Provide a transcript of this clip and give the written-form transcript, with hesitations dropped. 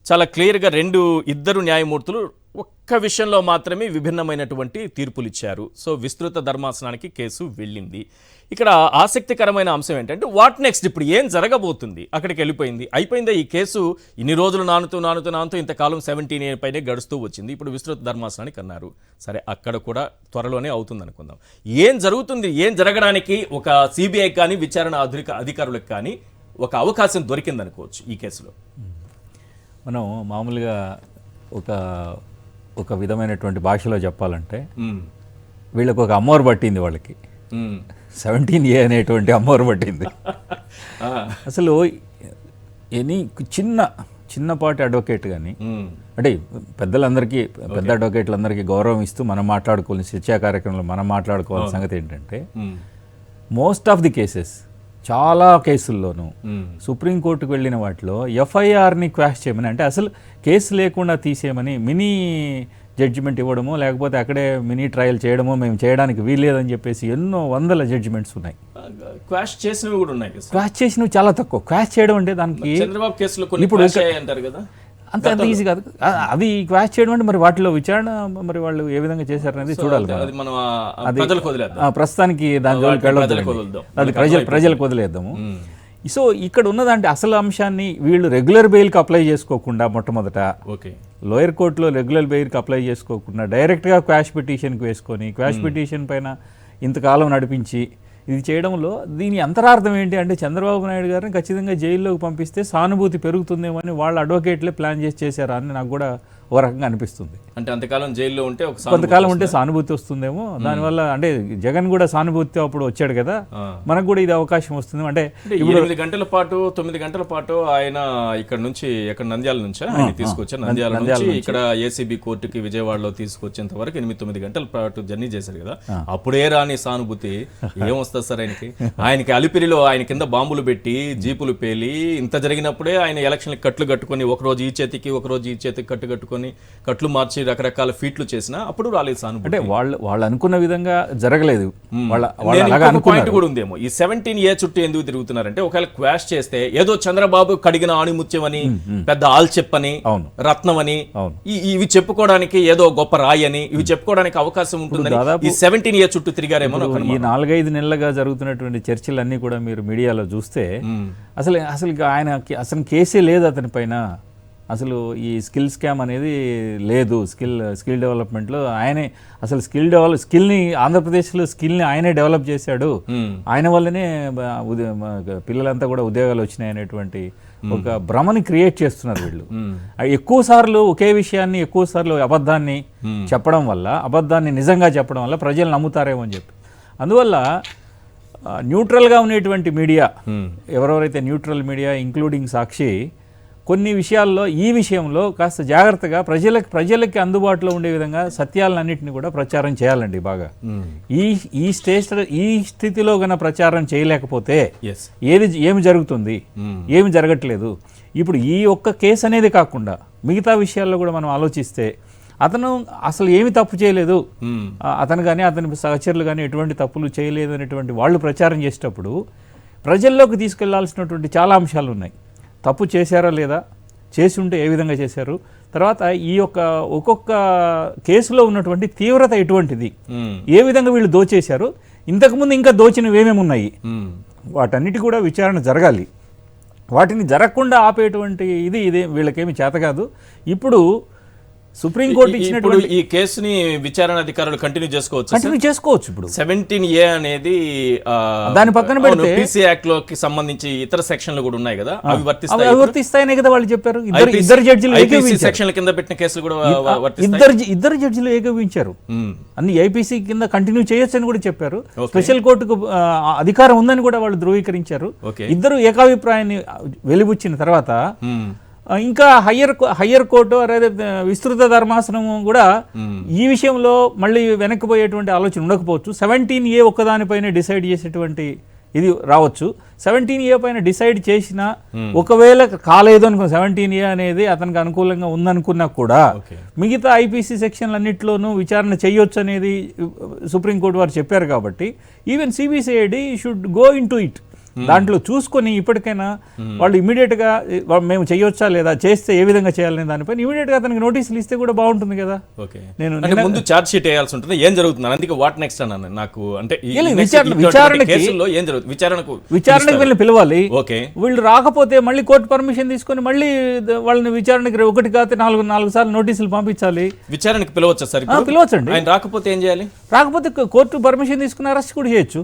చాలా క్లియర్గా ఇద్దరు న్యాయమూర్తులు ఒక్క విషయంలో మాత్రమే విభిన్నమైనటువంటి తీర్పులు ఇచ్చారు. సో విస్తృత ధర్మాసనానికి కేసు వెళ్ళింది. ఇక్కడ ఆసక్తికరమైన అంశం ఏంటంటే వాట్ నెక్స్ట్, ఇప్పుడు ఏం జరగబోతుంది? అక్కడికి అయిపోయిందా ఈ కేసు? ఇన్ని రోజులు నానుతూ ఇంతకాలం 17 పైనే గడుస్తూ వచ్చింది. ఇప్పుడు విస్తృత ధర్మాసనానికి అన్నారు. సరే, అక్కడ కూడా త్వరలోనే అవుతుంది అనుకుందాం. ఏం జరుగుతుంది? ఏం జరగడానికి ఒక సిబిఐ కానీ విచారణ అధికారులకు కానీ ఒక అవకాశం దొరికిందనుకోవచ్చు ఈ కేసులో. మనం మామూలుగా ఒక విధమైనటువంటి భాషలో చెప్పాలంటే వీళ్ళకి ఒక అమ్మోరు పట్టింది. వాళ్ళకి 17A అనేటువంటి అమ్మోరు పట్టింది. అసలు చిన్నపాటి అడ్వకేట్ కానీ, అంటే పెద్ద అడ్వకేట్లందరికీ గౌరవం ఇస్తూ మనం మాట్లాడుకోవాలి, శిక్షా కార్యక్రమంలో మనం మాట్లాడుకోవాల్సిన సంగతి ఏంటంటే మోస్ట్ ఆఫ్ ది కేసెస్, చాలా కేసుల్లోనూ సుప్రీంకోర్టుకు వెళ్ళిన వాటిలో ఎఫ్ఐఆర్ని క్వాష్ చేయమని, అంటే అసలు కేసు లేకుండా తీసేయమని మినీ జడ్జిమెంట్ ఇవ్వడమో లేకపోతే అక్కడే మినీ ట్రయల్ చేయడమో మేము చేయడానికి వీల్లేదని చెప్పేసి ఎన్నో వందల జడ్జిమెంట్స్ ఉన్నాయి. క్వాష్ చేసినవి కూడా ఉన్నాయి. క్వాష్ చేసినవి చాలా తక్కువ. క్వాష్ చేయడం అంటే దానికి చంద్రబాబు కేసులో ఇప్పుడు అంటారు కదా, అంత ఈజీ కాదు. అది క్వాష్ చేయడం అంటే మరి వాటిలో విచారణ మరి వాళ్ళు ఏ విధంగా చేశారనేది చూడాలి. ప్రస్తుతానికి దాని జోలికి వెళ్ళొద్దు, అది ప్రజలకు వదిలేద్దాము. సో ఇక్కడ ఉన్నదంటే అసలు అంశాన్ని వీళ్ళు రెగ్యులర్ బెయిల్కి అప్లై చేసుకోకుండా మొట్టమొదట లోయర్ కోర్టులో రెగ్యులర్ బెయిల్కి అప్లై చేసుకోకుండా డైరెక్ట్గా క్వాష్ పిటిషన్కి వేసుకొని క్వాష్ పిటిషన్ పైన ఇంతకాలం నడిపించి ఇది చేయడంలో దీని అంతరార్థం ఏంటి అంటే చంద్రబాబు నాయుడు గారిని ఖచ్చితంగా జైల్లోకి పంపిస్తే సానుభూతి పెరుగుతుందేమో అని వాళ్ళ అడ్వకేట్లే ప్లాన్ చేశారా అని నాకు కూడా ఓ రకంగా అనిపిస్తుంది. అంటే అంతకాలం జైల్లో ఉంటే కొంతకాలం ఉంటే సానుభూతి వస్తుందేమో, దానివల్ల అంటే జగన్ కూడా సానుభూతి అప్పుడు వచ్చాడు కదా, మనకు కూడా ఇది అవకాశం వస్తుంది. అంటే 9 గంటల పాటు ఆయన ఇక్కడ నుంచి నంద్యాల నుంచి ఆయన తీసుకొచ్చారు. నంద్యాల నుంచి ఇక్కడ ఏసీబీ కోర్టుకి విజయవాడలో తీసుకొచ్చేంత వరకు 8-9 గంటల పాటు జర్నీ చేశారు కదా. అప్పుడే రాని సానుభూతి ఏమొస్తుంది సార్ ఆయనకి అలిపిరిలో ఆయన కింద బాంబులు పెట్టి జీపులు పేలి ఇంత జరిగినప్పుడే ఆయన ఎలక్షన్కి కట్లు కట్టుకొని ఒకరోజు ఈ చేతికి ఒకరోజు ఈ చేతికి కట్టుకొని కట్లు మార్చి రకరకాల ఫీట్లు చేసినా అప్పుడు రాలేదు సానుభూతి. అంటే వాళ్ళు అనుకున్న విధంగా జరగలేదు. పాయింట్ కూడా ఉందేమో, ఈ 17A చుట్టూ ఎందుకు తిరుగుతున్నారంటే ఒకవేళ క్వాష్ చేస్తే ఏదో చంద్రబాబు కడిగిన ఆణిముత్యం అని, పెద్ద ఆల్చెప్పని, రత్నం అని, ఇవి చెప్పుకోవడానికి ఏదో గొప్ప రాయి అని ఇవి చెప్పుకోవడానికి అవకాశం ఉంటుందని ఈ 17A చుట్టూ తిరిగారేమో. ఈ 4-5 నెలలుగా జరుగుతున్నటువంటి చర్చలన్నీ కూడా మీరు మీడియాలో చూస్తే అసలు కేసే లేదు అతని పైన. అసలు ఈ స్కిల్ స్కామ్ అనేది లేదు. స్కిల్ డెవలప్మెంట్లో ఆయనే అసలు స్కిల్ని ఆంధ్రప్రదేశ్లో స్కిల్ని ఆయనే డెవలప్ చేశాడు. ఆయన వల్లనే పిల్లలంతా కూడా ఉద్యోగాలు వచ్చినాయి అనేటువంటి ఒక భ్రమని క్రియేట్ చేస్తున్నారు వీళ్ళు. ఎక్కువ సార్లు ఒకే విషయాన్ని ఎక్కువసార్లు అబద్ధాన్ని చెప్పడం వల్ల, అబద్ధాన్ని నిజంగా చెప్పడం వల్ల ప్రజలు నమ్ముతారేమో అని చెప్పి, అందువల్ల న్యూట్రల్గా ఉండేటువంటి మీడియా, ఎవరెవరైతే న్యూట్రల్ మీడియా ఇంక్లూడింగ్ సాక్షి, కొన్ని విషయాల్లో ఈ విషయంలో కాస్త జాగ్రత్తగా ప్రజలకి అందుబాటులో ఉండే విధంగా సత్యాలన్నింటినీ కూడా ప్రచారం చేయాలండి బాగా. ఈ స్థితిలో కన్నా ప్రచారం చేయలేకపోతే ఏమి జరుగుతుంది, ఏమి జరగట్లేదు. ఇప్పుడు ఈ ఒక్క కేసు అనేది కాకుండా మిగతా విషయాల్లో కూడా మనం ఆలోచిస్తే అతను అసలు ఏమి తప్పు చేయలేదు, అతను కానీ అతని సహచరులు కానీ ఎటువంటి తప్పులు చేయలేదు అనేటువంటి వాళ్ళు ప్రచారం చేసేటప్పుడు ప్రజల్లోకి తీసుకెళ్లాల్సినటువంటి చాలా అంశాలు ఉన్నాయి. తప్పు చేశారా లేదా, చేసి ఉంటే ఏ విధంగా చేశారు, తర్వాత ఈ యొక్క ఒక్కొక్క కేసులో ఉన్నటువంటి తీవ్రత ఎటువంటిది, ఏ విధంగా వీళ్ళు దోచేశారు, ఇంతకుముందు ఇంకా దోచినవి ఏమేమి ఉన్నాయి, వాటన్నిటి కూడా విచారణ జరగాలి. వాటిని జరగకుండా ఆపేటువంటి ఇదే వీళ్ళకేమి చేత కాదు. ఇప్పుడు సుప్రీంకోర్టు ఇచ్చినప్పుడు ఈ కేసుని విచారణ అధికారులు కంటిన్యూ చేసుకోవచ్చు. ఇప్పుడు 17A అనేది దాని పక్కన పెడితే పీసీ యాక్ట్ లోకి సంబంధించి ఇతర సెక్షన్లు కూడా ఉన్నాయి కదా, అవి వర్తిస్తాయనే కదా వాళ్ళు చెప్పారు. ఇద్దరు జడ్జిలు సెక్షన్ల కింద పెట్టిన కేసులు కూడా ఇద్దరు జడ్జిలు ఏకీవించారు. అన్ని ఐపీసీ కింద కంటిన్యూ చేయొచ్చు అని కూడా చెప్పారు. స్పెషల్ కోర్టుకు అధికారం ఉందని కూడా వాళ్ళు ధృవీకరించారు. ఇద్దరు ఏకాభిప్రాయాన్ని వెలిబుచ్చిన తర్వాత ఇంకా హయ్యర్ కోర్టు అదే విస్తృత ధర్మాసనం కూడా ఈ విషయంలో మళ్ళీ వెనక్కిపోయేటువంటి ఆలోచన ఉండకపోవచ్చు. 17A ఒక్కదానిపైన డిసైడ్ చేసేటువంటి ఇది రావచ్చు. 17A పైన డిసైడ్ చేసినా ఒకవేళ కాలేదు అనుకో, 17A అనేది అతనికి అనుకూలంగా ఉందనుకున్నా కూడా మిగతా ఐపీసీ సెక్షన్లన్నింటిలోనూ విచారణ చేయొచ్చు అనేది సుప్రీంకోర్టు వారు చెప్పారు. కాబట్టి even CBCID should go in to it. దాంట్లో చూసుకొని ఇప్పటికైనా వాళ్ళు ఇమీడియట్గా మేము చేయొచ్చా లేదా, చేస్తే ఏ విధంగా చేయాలనే దానిపైన ఇమీడియట్గా అతనికి నోటీసులు ఇస్తే కూడా బాగుంటుంది కదా. ఓకే, నేను అంటే ముందు ఛార్జ్ షీట్ వేయాల్సి ఉంటుంది. ఏం జరుగుతుంది అందుకే వాట్ నెక్స్ట్ అన్నాను నాకు. అంటే కేసుల్లో ఏం జరుగుతుంది? విచారణకు వీళ్ళని పిలవాలి. ఓకే, వీళ్ళు రాకపోతే మళ్ళీ కోర్టు పర్మిషన్ తీసుకొని మళ్ళీ వాళ్ళని విచారణకి ఒకటి కాకపోతే నాలుగు సార్లు నోటీసులు పంపించాలి. విచారణకి పిలవచ్చా సార్? పిలవచ్చండి. ఆయన రాకపోతే ఏం చేయాలి? రాకపోతే కోర్టు పర్మిషన్ తీసుకుని అరెస్ట్ కూడా చేయొచ్చు.